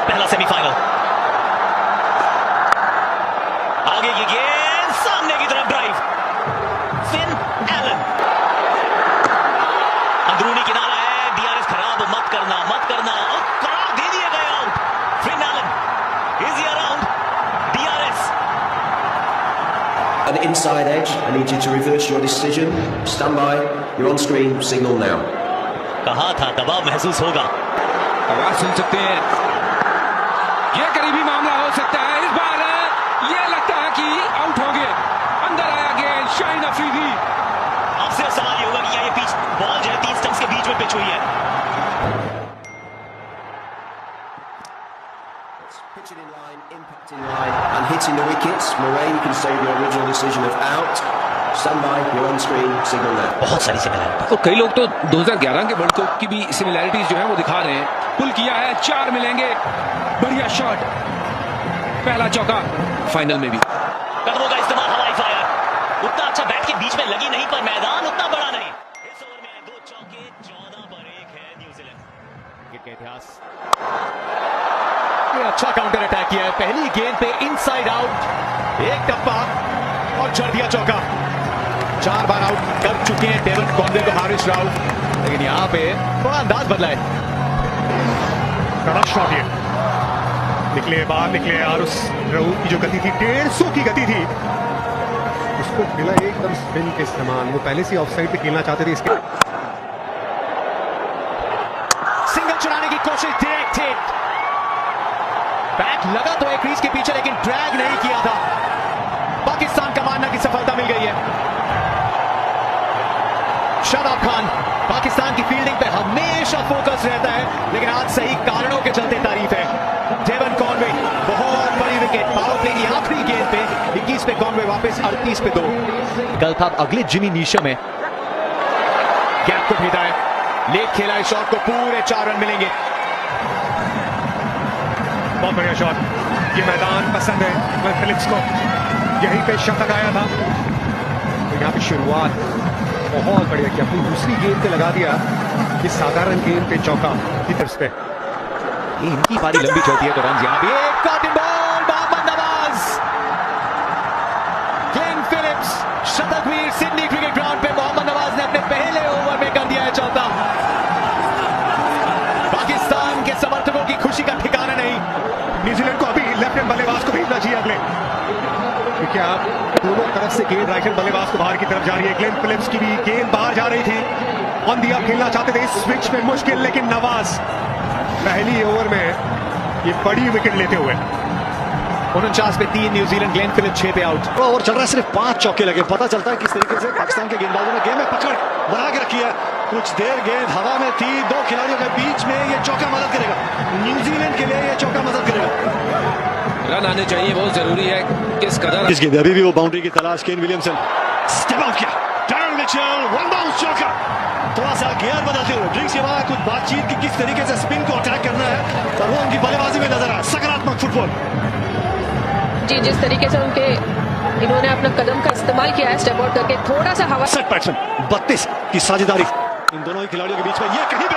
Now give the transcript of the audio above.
पहला सेमीफाइनल। आगे की गेंद सामने की तरफ ड्राइव, फिन एलन अंदरूनी किनारा है, डीआरएस खराब मत करना और करार दे दिए गए out. Finn Allen is around DRS. An inside edge. I need you to reverse your decision. Stand by. You're on screen. Signal now. कहा था दबाव महसूस होगा। आवाज सुन सकते हैं, ये करीबी मामला हो सकता है। इस बार ये लगता है कि आउट होंगे। अंदर आया गेंद, शाहीन अफरीदी। आपसे सवाल ये होगा कि ये पिच बॉल जो है 3 स्टंप्स के बीच में पिच हुई है। Pitching in line, impacting line, and hitting the wickets. Moraine, you can say the original decision of out. Stand by. You're on screen. Signal now. बहुत सारी सिमिलैरिटी। तो कई लोग तो 2011 के वर्ल्ड कप की भी सिमिलैरिटीज जो है वो दिखा रहे हैं। पुल किया है, 4 मिलेंगे। बढ़िया शॉट, पहला चौका फाइनल में भी। कदमों का इस्तेमाल, हवाई फायर। उतना अच्छा बैट के बीच में लगी नहीं, पर मैदान उतना बड़ा नहीं। इस ओवर में 2 चौके, 14 पर 1 है न्यूजीलैंड। क्रिकेट का इतिहास। अच्छा काउंटर अटैक किया है, पहली गेंद पे इनसाइड आउट, एक टप्पा और जड़ दिया चौका। 4 बार आउट कर चुके हैं डेवन कॉनवे को हारिस राव, लेकिन यहाँ पे थोड़ा अंदाज बदला है। बड़ा शॉट ये निकले, बाहर निकले और उस राव की जो गति थी 150 की गति थी, उसको मिला एकदम स्पिन के समान। वो पहले से ऑफसाइड पे खेलना चाहते थे। इसके सिंगल चुराने की कोशिश, डायरेक्ट हिट। बैट लगा तो एक क्रीज के पीछे, लेकिन ड्रैग नहीं किया था। पाकिस्तान का मानना की सफलता मिल गई है। शादाब खान, पाकिस्तान की फील्डिंग पे हमेशा फोकस रहता है, लेकिन आज सही कारणों के चलते तारीफ है। डेवन कॉनवे, बहुत बड़ी विकेट। पावर प्ले की आखिरी गेंद पे 21 पे कॉनवे वापस 38 पे 2। कल था अगले जिमी नीशम में गैप को भेजा है, लेट खेला है शॉट को, पूरे 4 रन मिलेंगे। बहुत बढ़िया शॉट। ये मैदान पसंद है फिलिप्स को, यहीं पे शतक आया था। तो यहाँ पे शुरुआत बहुत बढ़िया की, अपनी दूसरी गेंद पे लगा दिया। ये साधारण गेंद पे चौका की तरफ पे, इनकी पारी लंबी चलती है तो रन यहाँ भी। एक cotton ball, Mohammad Nawaz, Glenn Phillips, शतकवीर सिडनी क्रिकेट ग्राउंड पे मोहम्मद नवाज ने अपने पहले ओवर में कर दिया है चौका। पाकिस्तान के समर्थकों की खुशी का ठिकाना नहीं। न्यूजीलैंड को अभी लेफ्ट हैंड बल्लेबाज को भेजना चाहिए अगले, क्योंकि आप दोनों तरफ से गेंद राइट हैंड बल्लेबाज को बाहर की तरफ जा रही है। ग्लेन फिलिप्स की भी गेंद बाहर जा रही थी, ऑन दी अप खेलना चाहते थे, स्विच में मुश्किल, लेकिन नवाज पहली ओवर में ये बड़ी विकेट लेते हुए 49 पे 3 न्यूजीलैंड, ग्लेन फिलिप्स 6 पे आउट। ओवर चल रहा है, सिर्फ 5 चौके लगे। पता चलता है किस तरीके से पाकिस्तान के गेंदबाजों ने गेम में पकड़ बना के रखी है। कुछ देर गेंद हवा में थी, 2 खिलाड़ियों के बीच में, ये चौका मदद करेगा न्यूजीलैंड के लिए, ये चौका मदद करेगा। रन आने चाहिए, बहुत जरूरी है। किस कदर इस गेंद अभी भी वो बाउंड्री की तलाश। केन विलियमसन स्टेप आउट किया, डैरेन मिचेल, वन बाउंस चौका। थोड़ा सा गियर बदलते हुए ड्रिंक्स के बाद कुछ बातचीत की किस तरीके से स्पिन को अटैक करना है, और वो उनकी बल्लेबाजी में नजर आया। सकारात्मक फुटबॉल जी, जिस तरीके से इन्होंने अपना कदम का इस्तेमाल किया है, स्टेप आउट करके थोड़ा सा हवा। 32 की साझेदारी इन दोनों ही खिलाड़ियों के बीच में, ये कहीं